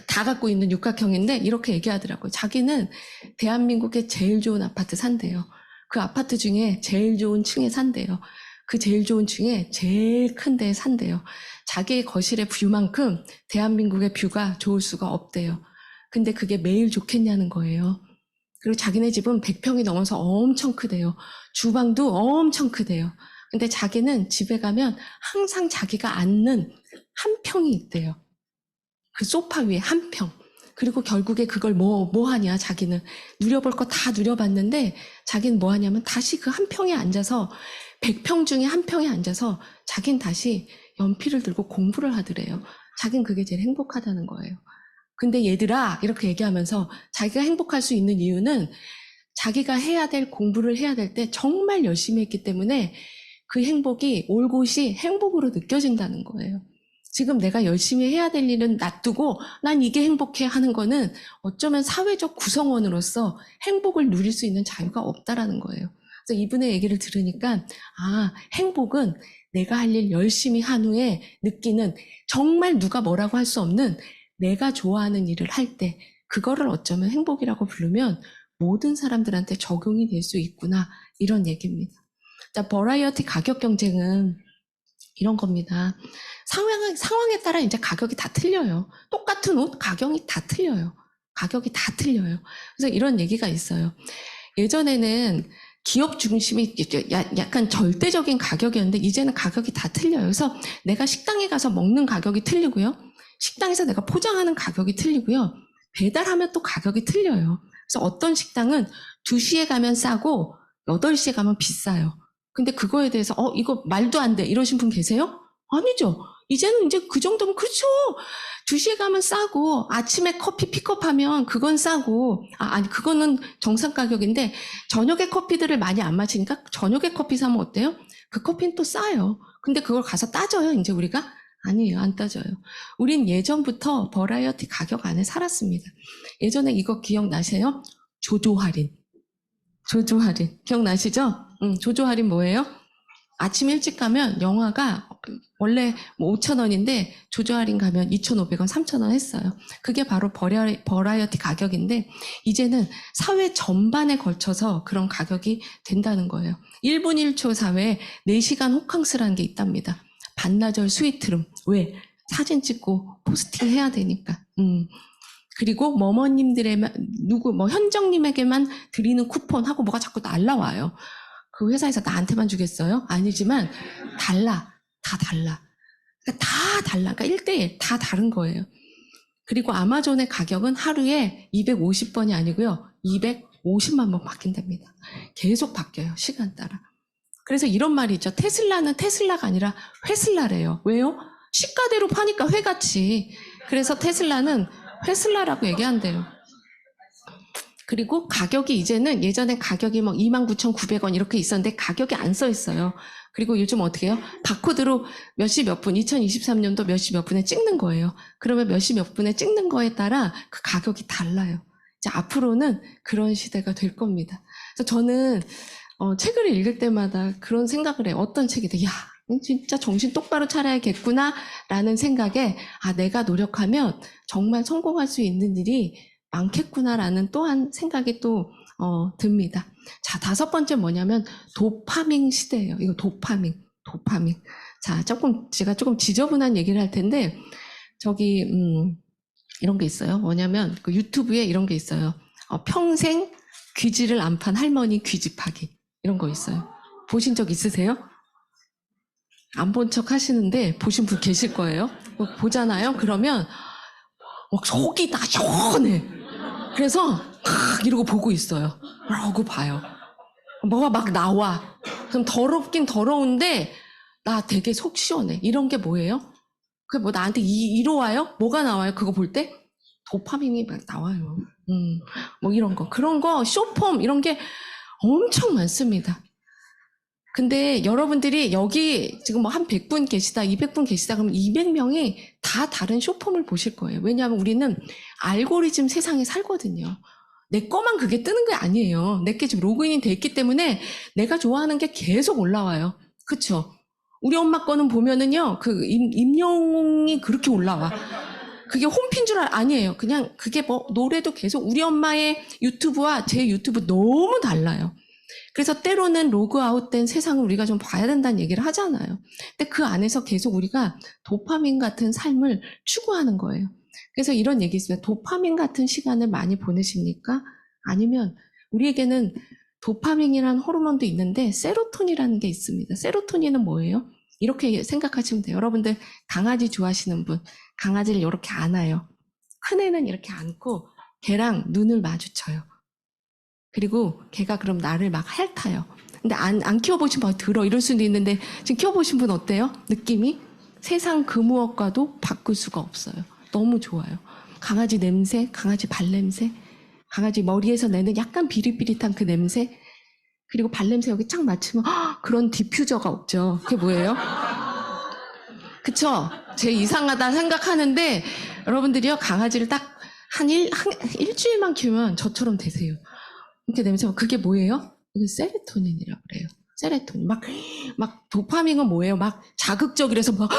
다 갖고 있는 육각형인데 이렇게 얘기하더라고요. 자기는 대한민국의 제일 좋은 아파트 산대요. 그 아파트 중에 제일 좋은 층에 산대요. 그 제일 좋은 층에 제일 큰 데에 산대요. 자기의 거실의 뷰만큼 대한민국의 뷰가 좋을 수가 없대요. 근데 그게 매일 좋겠냐는 거예요. 그리고 자기네 집은 100평이 넘어서 엄청 크대요. 주방도 엄청 크대요. 근데 자기는 집에 가면 항상 자기가 앉는 한 평이 있대요. 그 소파 위에 한 평. 그리고 결국에 그걸 뭐 하냐, 자기는. 누려볼 거 다 누려봤는데, 자기는 뭐 하냐면 다시 그 한 평에 앉아서, 100평 중에 한 평에 앉아서, 자기는 다시 연필을 들고 공부를 하더래요. 자기는 그게 제일 행복하다는 거예요. 근데 얘들아, 이렇게 얘기하면서 자기가 행복할 수 있는 이유는 자기가 해야 될 공부를 해야 될 때 정말 열심히 했기 때문에 그 행복이 올곧이 행복으로 느껴진다는 거예요. 지금 내가 열심히 해야 될 일은 놔두고 난 이게 행복해 하는 거는 어쩌면 사회적 구성원으로서 행복을 누릴 수 있는 자유가 없다라는 거예요. 그래서 이분의 얘기를 들으니까 행복은 내가 할 일 열심히 한 후에 느끼는 정말 누가 뭐라고 할 수 없는 내가 좋아하는 일을 할 때 그거를 어쩌면 행복이라고 부르면 모든 사람들한테 적용이 될 수 있구나 이런 얘기입니다. 자, 버라이어티 가격 경쟁은 이런 겁니다. 상황에 따라 이제 가격이 다 틀려요. 똑같은 옷 가격이 다 틀려요. 가격이 다 틀려요. 그래서 이런 얘기가 있어요. 예전에는 기업 중심이 약간 절대적인 가격이었는데 이제는 가격이 다 틀려요. 그래서 내가 식당에 가서 먹는 가격이 틀리고요. 식당에서 내가 포장하는 가격이 틀리고요. 배달하면 또 가격이 틀려요. 그래서 어떤 식당은 2시에 가면 싸고 8시에 가면 비싸요. 근데 그거에 대해서 이거 말도 안 돼 이러신 분 계세요? 아니죠. 이제는 이제 그 정도면 그렇죠. 2시에 가면 싸고 아침에 커피 픽업하면 그건 싸고 아니 그거는 정상 가격인데 저녁에 커피들을 많이 안 마시니까 저녁에 커피 사면 어때요? 그 커피는 또 싸요. 근데 그걸 가서 따져요 이제 우리가? 아니에요. 안 따져요. 우린 예전부터 버라이어티 가격 안에 살았습니다. 예전에 이거 기억나세요? 조조 할인. 조조 할인. 기억나시죠? 조조 할인 뭐예요? 아침 일찍 가면 영화가 원래 5,000원인데 조조 할인 가면 2,500원, 3,000원 했어요. 그게 바로 버라이어티 가격인데 이제는 사회 전반에 걸쳐서 그런 가격이 된다는 거예요. 1분 1초 사회에 4시간 호캉스라는 게 있답니다. 반나절 스위트룸. 왜? 사진 찍고 포스팅 해야 되니까. 그리고 머머님들에만 현정님에게만 드리는 쿠폰하고 뭐가 자꾸 날라와요. 그 회사에서 나한테만 주겠어요? 아니지만 달라. 다 달라. 그러니까 다 달라. 그러니까 1대1 다 다른 거예요. 그리고 아마존의 가격은 하루에 250번이 아니고요. 250만 번 바뀐답니다. 계속 바뀌어요. 시간 따라. 그래서 이런 말이 있죠. 테슬라는 테슬라가 아니라 회슬라래요. 왜요? 시가대로 파니까 회같이. 그래서 테슬라는 회슬라라고 얘기한대요. 그리고 가격이 이제는 예전에 가격이 29,900원 이렇게 있었는데 가격이 안 써 있어요. 그리고 요즘 어떻게 해요? 바코드로 몇 시 몇 분, 2023년도 몇 시 몇 분에 찍는 거예요. 그러면 몇 시 몇 분에 찍는 거에 따라 그 가격이 달라요. 이제 앞으로는 그런 시대가 될 겁니다. 그래서 저는 책을 읽을 때마다 그런 생각을 해요. 어떤 책이든 야 진짜 정신 똑바로 차려야겠구나 라는 생각에 내가 노력하면 정말 성공할 수 있는 일이 많겠구나라는 또한 생각이 또 듭니다. 자, 5번째 뭐냐면 도파민 시대예요. 이거 도파민. 자, 제가 조금 지저분한 얘기를 할 텐데 저기 이런 게 있어요. 뭐냐면 그 유튜브에 이런 게 있어요. 평생 귀지를 안 판 할머니 귀집하기 이런 거 있어요. 보신 적 있으세요? 안 본 척 하시는데 보신 분 계실 거예요. 보잖아요. 그러면 속이 다 시원해. 그래서 이러고 보고 있어요. 라고 봐요. 뭐가 막 나와. 그럼 더럽긴 더러운데 나 되게 속 시원해. 이런 게 뭐예요? 그게 뭐 나한테 이로 와요? 뭐가 나와요? 그거 볼 때? 도파민이 막 나와요. 뭐 이런 거. 그런 거, 쇼폼 이런 게 엄청 많습니다. 근데 여러분들이 여기 지금 한 100분 계시다, 200분 계시다 그러면 200명이 다 다른 쇼폼을 보실 거예요. 왜냐하면 우리는 알고리즘 세상에 살거든요. 내 거만 그게 뜨는 게 아니에요. 내게 지금 로그인이 돼 있기 때문에 내가 좋아하는 게 계속 올라와요. 그쵸? 우리 엄마 거는 보면은요, 그 임영웅이 그렇게 올라와. 그게 홈피인 줄 아니에요. 그냥 그게 노래도 계속 우리 엄마의 유튜브와 제 유튜브 너무 달라요. 그래서 때로는 로그아웃된 세상을 우리가 좀 봐야 된다는 얘기를 하잖아요. 근데 그 안에서 계속 우리가 도파민 같은 삶을 추구하는 거예요. 그래서 이런 얘기 있어요. 도파민 같은 시간을 많이 보내십니까? 아니면 우리에게는 도파민이라는 호르몬도 있는데 세로토닌이라는 게 있습니다. 세로토닌은 뭐예요? 이렇게 생각하시면 돼요. 여러분들 강아지 좋아하시는 분, 강아지를 이렇게 안아요. 큰애는 이렇게 안고 걔랑 눈을 마주쳐요. 그리고 걔가 그럼 나를 막 핥아요. 근데 안 키워보신 분 들어 이럴 수도 있는데 지금 키워보신 분 어때요? 느낌이? 세상 그 무엇과도 바꿀 수가 없어요. 너무 좋아요. 강아지 냄새, 강아지 발냄새, 강아지 머리에서 내는 약간 비릿비릿한 그 냄새, 그리고 발냄새 여기 쫙 맞추면 그런 디퓨저가 없죠. 그게 뭐예요? 그쵸? 제 이상하다 생각하는데 여러분들이요 강아지를 딱 한 일주일만 키우면 저처럼 되세요. 이렇게 냄새가 그게 뭐예요? 이게 세로토닌이라고 그래요. 세로토닌. 막 도파민은 뭐예요? 막 자극적이라서 막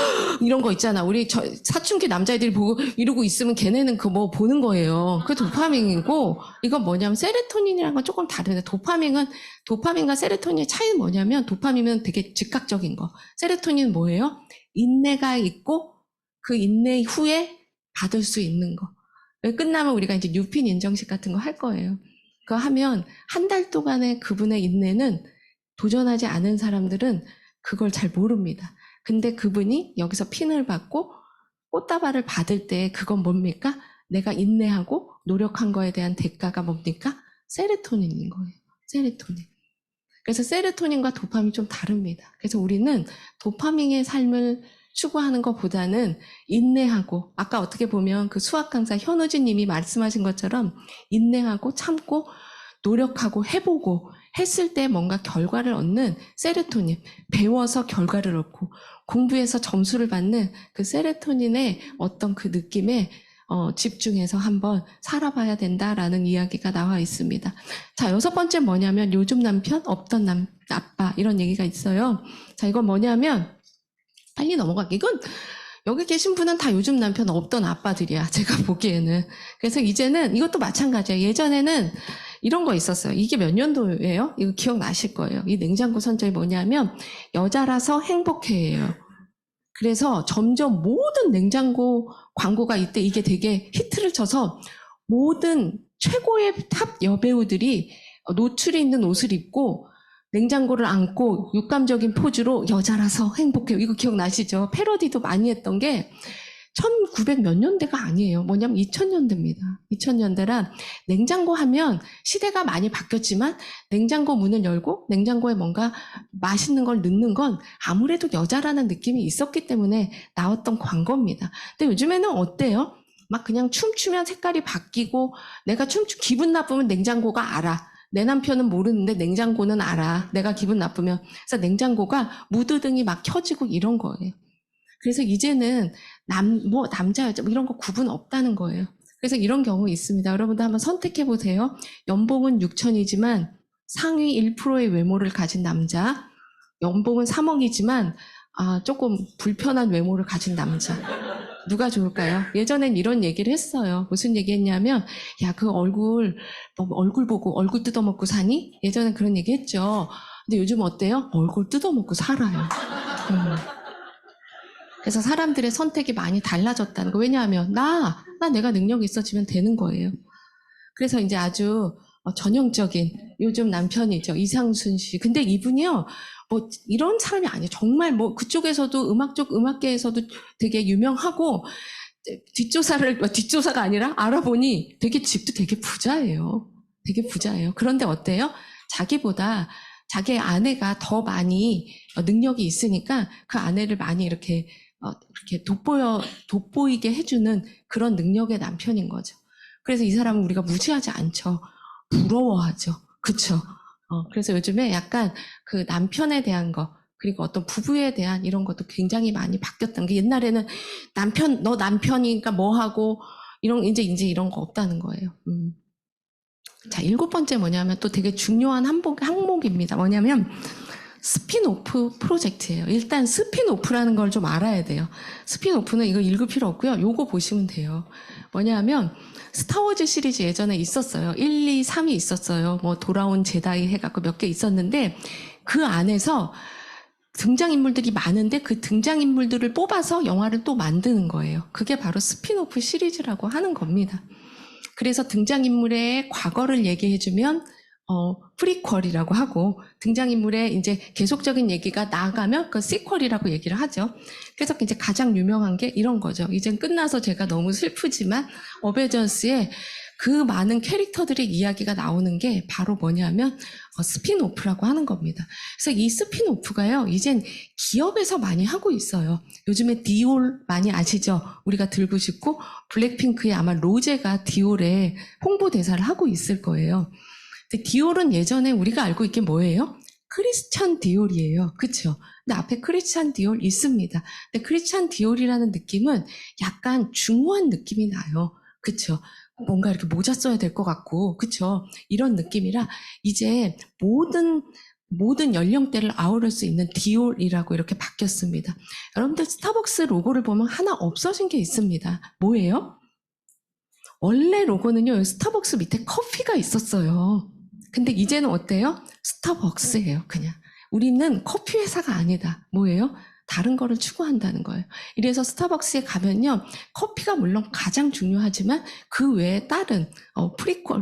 이런 거 있잖아. 우리 사춘기 남자애들이 보고 이러고 있으면 걔네는 그 뭐 보는 거예요. 그게 도파민이고 이건 뭐냐면 세로토닌이랑 건 조금 다른데 도파민과 세로토닌의 차이는 뭐냐면 도파민은 되게 즉각적인 거. 세로토닌은 뭐예요? 인내가 있고 그 인내 후에 받을 수 있는 거. 끝나면 우리가 이제 뉴핀 인정식 같은 거 할 거예요. 그거 하면 한 달 동안의 그분의 인내는 도전하지 않은 사람들은 그걸 잘 모릅니다. 근데 그분이 여기서 핀을 받고 꽃다발을 받을 때 그건 뭡니까? 내가 인내하고 노력한 거에 대한 대가가 뭡니까? 세로토닌인 거예요. 세로토닌. 그래서 세로토닌과 도파민이 좀 다릅니다. 그래서 우리는 도파민의 삶을 추구하는 것보다는 인내하고, 아까 어떻게 보면 그 수학 강사 현우진 님이 말씀하신 것처럼 인내하고 참고 노력하고 해보고 했을 때 뭔가 결과를 얻는 세로토닌, 배워서 결과를 얻고 공부해서 점수를 받는 그 세로토닌의 어떤 그 느낌에 집중해서 한번 살아봐야 된다라는 이야기가 나와 있습니다. 자, 6번째 뭐냐면 요즘 남편, 없던 아빠 이런 얘기가 있어요. 자, 이건 뭐냐면 빨리 넘어갈게. 이건 여기 계신 분은 다 요즘 남편 없던 아빠들이야. 제가 보기에는. 그래서 이제는 이것도 마찬가지예요. 예전에는 이런 거 있었어요. 이게 몇 년도예요? 이거 기억나실 거예요. 이 냉장고 선전이 뭐냐면 여자라서 행복해예요. 그래서 점점 모든 냉장고 광고가 이때 이게 되게 히트를 쳐서 모든 최고의 탑 여배우들이 노출이 있는 옷을 입고 냉장고를 안고 육감적인 포즈로 여자라서 행복해요. 이거 기억나시죠? 패러디도 많이 했던 게 1900 몇 년대가 아니에요. 뭐냐면 2000년대입니다. 2000년대라 냉장고 하면 시대가 많이 바뀌었지만 냉장고 문을 열고 냉장고에 뭔가 맛있는 걸 넣는 건 아무래도 여자라는 느낌이 있었기 때문에 나왔던 광고입니다. 근데 요즘에는 어때요? 막 그냥 춤추면 색깔이 바뀌고 내가 기분 나쁘면 냉장고가 알아. 내 남편은 모르는데 냉장고는 알아. 내가 기분 나쁘면. 그래서 냉장고가 무드등이 막 켜지고 이런 거예요. 그래서 이제는 남자, 여자 이런 거 구분 없다는 거예요. 그래서 이런 경우 있습니다. 여러분도 한번 선택해 보세요. 연봉은 6천이지만 상위 1%의 외모를 가진 남자. 연봉은 3억이지만 조금 불편한 외모를 가진 남자. 누가 좋을까요? 예전엔 이런 얘기를 했어요. 무슨 얘기 했냐면, 야, 그 얼굴 보고 얼굴 뜯어먹고 사니? 예전엔 그런 얘기 했죠. 근데 요즘 어때요? 얼굴 뜯어먹고 살아요. 그래서 사람들의 선택이 많이 달라졌다는 거. 왜냐하면, 내가 능력이 있어지면 되는 거예요. 그래서 이제 아주 전형적인 요즘 남편이죠. 이상순 씨. 근데 이분이요, 이런 사람이 아니에요. 정말 그쪽에서도 음악계에서도 되게 유명하고, 뒷조사가 아니라 알아보니 집도 되게 부자예요. 되게 부자예요. 그런데 어때요? 자기보다 자기 아내가 더 많이 능력이 있으니까 그 아내를 많이 이렇게 돋보이게 해주는 그런 능력의 남편인 거죠. 그래서 이 사람은 우리가 무시하지 않죠. 부러워하죠. 그쵸? 그래서 요즘에 약간 그 남편에 대한 거, 그리고 어떤 부부에 대한 이런 것도 굉장히 많이 바뀌었던 게 옛날에는 너 남편이니까 뭐 하고, 이제 이런 거 없다는 거예요. 자, 7번째 뭐냐면 또 되게 중요한 항목입니다. 뭐냐면 스핀오프 프로젝트예요. 일단 스핀오프라는 걸 좀 알아야 돼요. 스핀오프는 이거 읽을 필요 없고요. 요거 보시면 돼요. 뭐냐면 스타워즈 시리즈 예전에 있었어요. 1, 2, 3이 있었어요. 돌아온 제다이 해갖고 몇 개 있었는데 그 안에서 등장인물들이 많은데 그 등장인물들을 뽑아서 영화를 또 만드는 거예요. 그게 바로 스핀오프 시리즈라고 하는 겁니다. 그래서 등장인물의 과거를 얘기해주면 프리퀄이라고 하고 등장인물의 이제 계속적인 얘기가 나아가면 그 시퀄이라고 얘기를 하죠. 그래서 이제 가장 유명한 게 이런 거죠. 이젠 끝나서 제가 너무 슬프지만 어벤져스의 그 많은 캐릭터들의 이야기가 나오는 게 바로 뭐냐면 스핀오프라고 하는 겁니다. 그래서 이 스핀오프가요, 이젠 기업에서 많이 하고 있어요. 요즘에 디올 많이 아시죠? 우리가 들고 싶고 블랙핑크의 아마 로제가 디올의 홍보대사를 하고 있을 거예요. 근데 디올은 예전에 우리가 알고 있게 뭐예요? 크리스찬 디올이에요. 그쵸? 근데 앞에 크리스찬 디올 있습니다. 근데 크리스찬 디올이라는 느낌은 약간 중후한 느낌이 나요. 그쵸? 뭔가 이렇게 모자 써야 될 것 같고, 그쵸? 이런 느낌이라 이제 모든 연령대를 아우를 수 있는 디올이라고 이렇게 바뀌었습니다. 여러분들 스타벅스 로고를 보면 하나 없어진 게 있습니다. 뭐예요? 원래 로고는요, 스타벅스 밑에 커피가 있었어요. 근데 이제는 어때요? 스타벅스예요, 그냥. 우리는 커피 회사가 아니다. 뭐예요? 다른 거를 추구한다는 거예요. 이래서 스타벅스에 가면요, 커피가 물론 가장 중요하지만 그 외에 다른 프리퀄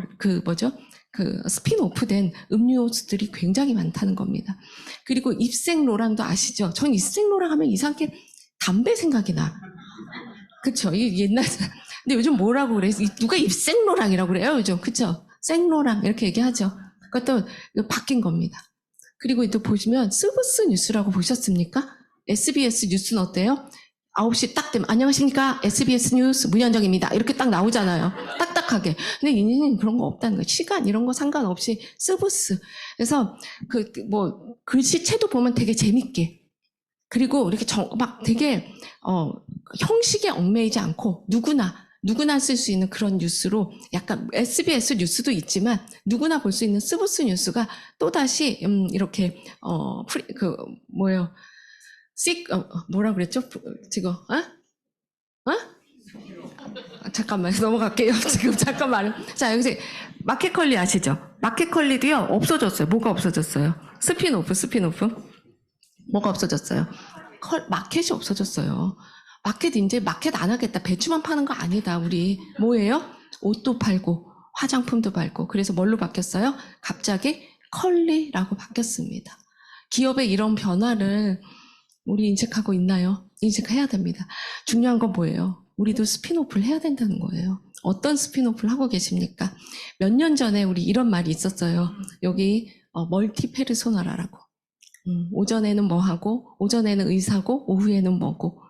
스핀오프된 음료수들이 굉장히 많다는 겁니다. 그리고 입생 로랑도 아시죠? 전 입생 로랑 하면 이상하게 담배 생각이 나. 그쵸? 이 옛날 근데 요즘 뭐라고 그래? 누가 입생 로랑이라고 그래요, 요즘. 그쵸? 생로랑 이렇게 얘기하죠. 그것도 바뀐 겁니다. 그리고 또 보시면 스브스 뉴스라고 보셨습니까? SBS 뉴스는 어때요? 9시 딱 되면 안녕하십니까? SBS 뉴스 문현정입니다. 이렇게 딱 나오잖아요. 딱딱하게. 근데 이제는 그런 거 없다는 거예요. 시간 이런 거 상관없이 스브스. 그래서 글씨체도 보면 되게 재밌게. 그리고 이렇게 막 되게 형식에 얽매이지 않고 누구나 쓸 수 있는 그런 뉴스로 약간 SBS 뉴스도 있지만 누구나 볼 수 있는 스브스 뉴스가 또다시 이렇게 뭐라 그랬죠? 지금 잠깐만 넘어갈게요. 지금 잠깐만. 자, 여기서 마켓컬리 아시죠? 마켓컬리도요 없어졌어요. 뭐가 없어졌어요? 스핀오프. 뭐가 없어졌어요? 마켓이 없어졌어요. 이제 마켓 안 하겠다. 배추만 파는 거 아니다. 우리 뭐예요? 옷도 팔고 화장품도 팔고. 그래서 뭘로 바뀌었어요? 갑자기 컬리라고 바뀌었습니다. 기업의 이런 변화를 우리 인식하고 있나요? 인식해야 됩니다. 중요한 건 뭐예요? 우리도 스핀오프를 해야 된다는 거예요. 어떤 스핀오프를 하고 계십니까? 몇 년 전에 우리 이런 말이 있었어요. 여기 멀티페르소나라라고. 오전에는 뭐 하고, 오전에는 의사고, 오후에는 뭐고,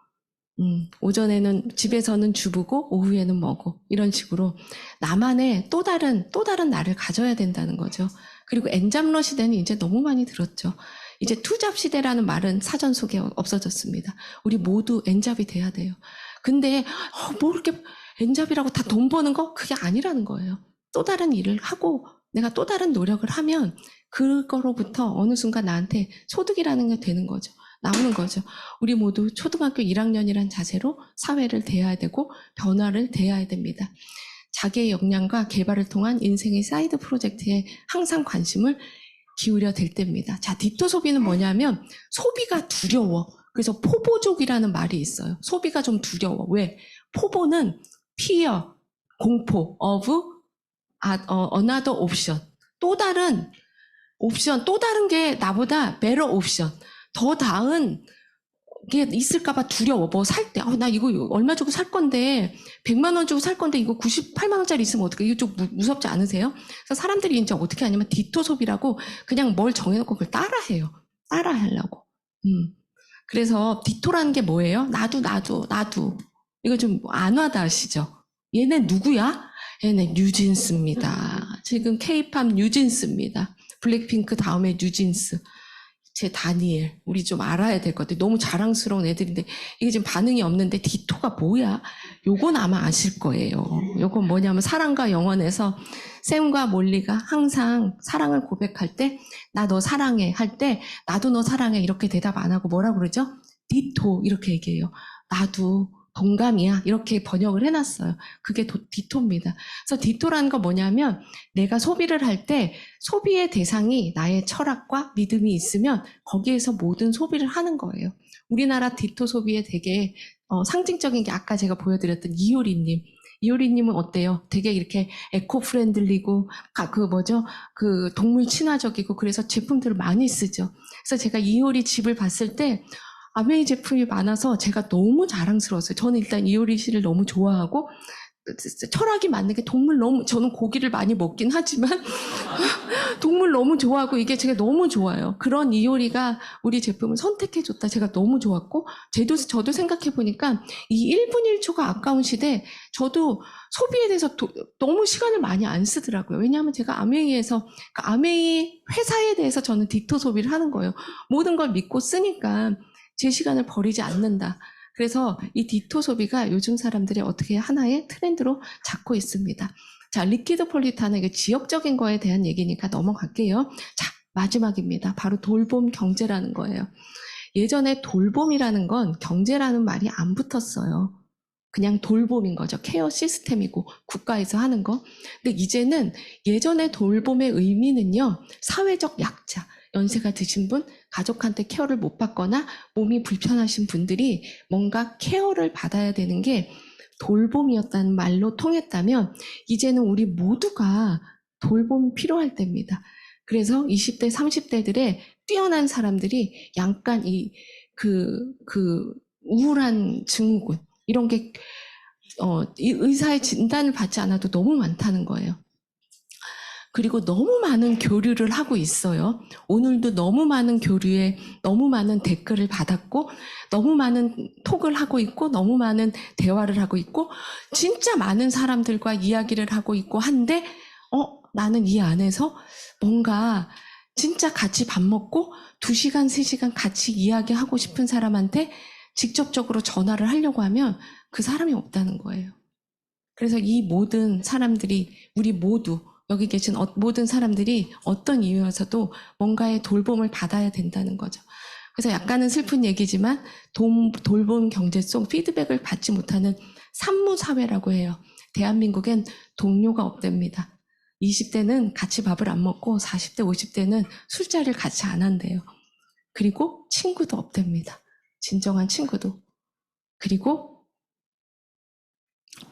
오전에는 집에서는 주부고, 오후에는 뭐고, 이런 식으로 나만의 또 다른 나를 가져야 된다는 거죠. 그리고 엔잡러 시대는 이제 너무 많이 들었죠. 이제 투잡 시대라는 말은 사전 속에 없어졌습니다. 우리 모두 엔잡이 돼야 돼요. 근데 뭐 이렇게 엔잡이라고 다 돈 버는 거? 그게 아니라는 거예요. 또 다른 일을 하고 내가 또 다른 노력을 하면 그거로부터 어느 순간 나한테 소득이라는 게 되는 거죠. 나오는 거죠. 우리 모두 초등학교 1학년이란 자세로 사회를 대해야 되고 변화를 대해야 됩니다. 자기의 역량과 개발을 통한 인생의 사이드 프로젝트에 항상 관심을 기울여 될 때입니다. 자, 디토 소비는 뭐냐면 소비가 두려워. 그래서 포보족이라는 말이 있어요. 소비가 좀 두려워. 왜? 포보는 fear, 공포, of another option. 또 다른 옵션, 또 다른 게 나보다 better 옵션. 더 나은 게 있을까봐 두려워. 뭐 살 때, 나 이거 얼마 주고 살 건데, 100만 원 주고 살 건데, 이거 98만 원짜리 있으면 어떡해? 이거 좀 무섭지 않으세요? 그래서 사람들이 이제 어떻게 하냐면, 디토 소비라고 그냥 뭘 정해놓고 그걸 따라해요. 따라하려고. 그래서 디토라는 게 뭐예요? 나도. 이거 좀 안 와닿으시죠? 얘네 누구야? 얘네 뉴진스입니다. 지금 케이팝 뉴진스입니다. 블랙핑크 다음에 뉴진스. 제 다니엘, 우리 좀 알아야 될 것 같아요. 너무 자랑스러운 애들인데 이게 지금 반응이 없는데 디토가 뭐야? 요건 아마 아실 거예요. 요건 뭐냐면 사랑과 영원에서 샘과 몰리가 항상 사랑을 고백할 때 나 너 사랑해 할 때 나도 너 사랑해 이렇게 대답 안 하고 뭐라고 그러죠? 디토 이렇게 얘기해요. 나도 동감이야 이렇게 번역을 해놨어요. 그게 디토입니다. 그래서 디토라는 건 뭐냐면 내가 소비를 할 때 소비의 대상이 나의 철학과 믿음이 있으면 거기에서 모든 소비를 하는 거예요. 우리나라 디토 소비에 되게 상징적인 게 아까 제가 보여드렸던 이효리님. 이효리님은 어때요? 되게 이렇게 에코 프렌들리고, 동물 친화적이고, 그래서 제품들을 많이 쓰죠. 그래서 제가 이효리 집을 봤을 때, 아메이 제품이 많아서 제가 너무 자랑스러웠어요. 저는 일단 이효리 씨를 너무 좋아하고, 철학이 맞는 게 저는 고기를 많이 먹긴 하지만, 동물 너무 좋아하고 이게 제가 너무 좋아요. 그런 이효리가 우리 제품을 선택해줬다. 제가 너무 좋았고, 저도 생각해보니까 이 1분 1초가 아까운 시대에 저도 소비에 대해서 너무 시간을 많이 안 쓰더라고요. 왜냐하면 제가 아메이에서, 그러니까 아메이 회사에 대해서 저는 디토 소비를 하는 거예요. 모든 걸 믿고 쓰니까 제 시간을 버리지 않는다. 그래서 이 디토 소비가 요즘 사람들이 어떻게 하나의 트렌드로 잡고 있습니다. 자, 리퀴드 폴리타는 이게 지역적인 거에 대한 얘기니까 넘어갈게요. 자, 마지막입니다. 바로 돌봄 경제라는 거예요. 예전에 돌봄이라는 건 경제라는 말이 안 붙었어요. 그냥 돌봄인 거죠. 케어 시스템이고 국가에서 하는 거. 근데 이제는 예전의 돌봄의 의미는요. 사회적 약자, 연세가 드신 분, 가족한테 케어를 못 받거나 몸이 불편하신 분들이 뭔가 케어를 받아야 되는 게 돌봄이었다는 말로 통했다면 이제는 우리 모두가 돌봄이 필요할 때입니다. 그래서 20대, 30대들의 뛰어난 사람들이 약간 우울한 증후군, 이런 게, 이 의사의 진단을 받지 않아도 너무 많다는 거예요. 그리고 너무 많은 교류를 하고 있어요. 오늘도 너무 많은 교류에 너무 많은 댓글을 받았고, 너무 많은 톡을 하고 있고, 너무 많은 대화를 하고 있고, 진짜 많은 사람들과 이야기를 하고 있고 한데, 나는 이 안에서 뭔가 진짜 같이 밥 먹고 2시간, 3시간 같이 이야기하고 싶은 사람한테 직접적으로 전화를 하려고 하면 그 사람이 없다는 거예요. 그래서 이 모든 사람들이, 우리 모두, 여기 계신 모든 사람들이 어떤 이유여서도 뭔가의 돌봄을 받아야 된다는 거죠. 그래서 약간은 슬픈 얘기지만 돌봄 경제 속 피드백을 받지 못하는 산무사회라고 해요. 대한민국엔 동료가 없답니다. 20대는 같이 밥을 안 먹고 40대, 50대는 술자리를 같이 안 한대요. 그리고 친구도 없답니다. 진정한 친구도. 그리고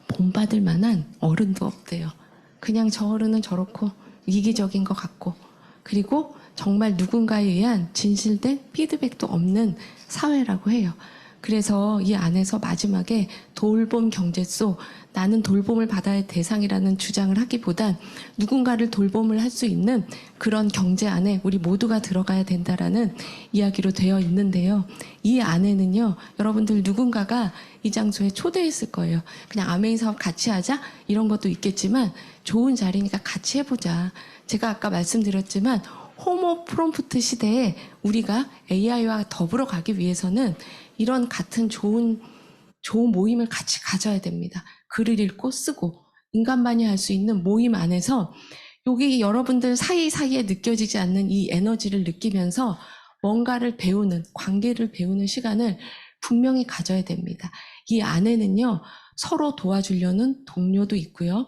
본받을 만한 어른도 없대요. 그냥 저 어른은 저렇고 이기적인 것 같고, 그리고 정말 누군가에 의한 진실된 피드백도 없는 사회라고 해요. 그래서 이 안에서 마지막에 돌봄 경제 속 나는 돌봄을 받아야 할 대상이라는 주장을 하기보단 누군가를 돌봄을 할 수 있는 그런 경제 안에 우리 모두가 들어가야 된다라는 이야기로 되어 있는데요. 이 안에는요, 여러분들 누군가가 이 장소에 초대했을 거예요. 그냥 아메이 사업 같이 하자 이런 것도 있겠지만 좋은 자리니까 같이 해보자. 제가 아까 말씀드렸지만 호모 프롬프트 시대에 우리가 AI와 더불어 가기 위해서는 이런 같은 좋은 모임을 같이 가져야 됩니다. 글을 읽고 쓰고 인간만이 할 수 있는 모임 안에서 여기 여러분들 사이사이에 느껴지지 않는 이 에너지를 느끼면서 뭔가를 배우는, 관계를 배우는 시간을 분명히 가져야 됩니다. 이 안에는요, 서로 도와주려는 동료도 있고요.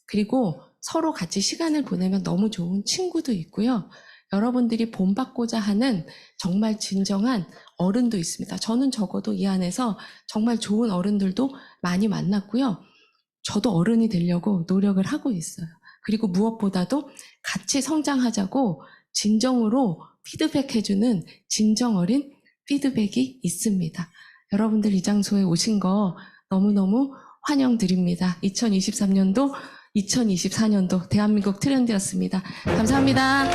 그리고 서로 같이 시간을 보내면 너무 좋은 친구도 있고요. 여러분들이 본받고자 하는 정말 진정한 어른도 있습니다. 저는 적어도 이 안에서 정말 좋은 어른들도 많이 만났고요. 저도 어른이 되려고 노력을 하고 있어요. 그리고 무엇보다도 같이 성장하자고 진정으로 피드백해주는 진정 어린 피드백이 있습니다. 여러분들 이 장소에 오신 거 너무너무 환영드립니다. 2023년도, 2024년도 대한민국 트렌드였습니다. 감사합니다.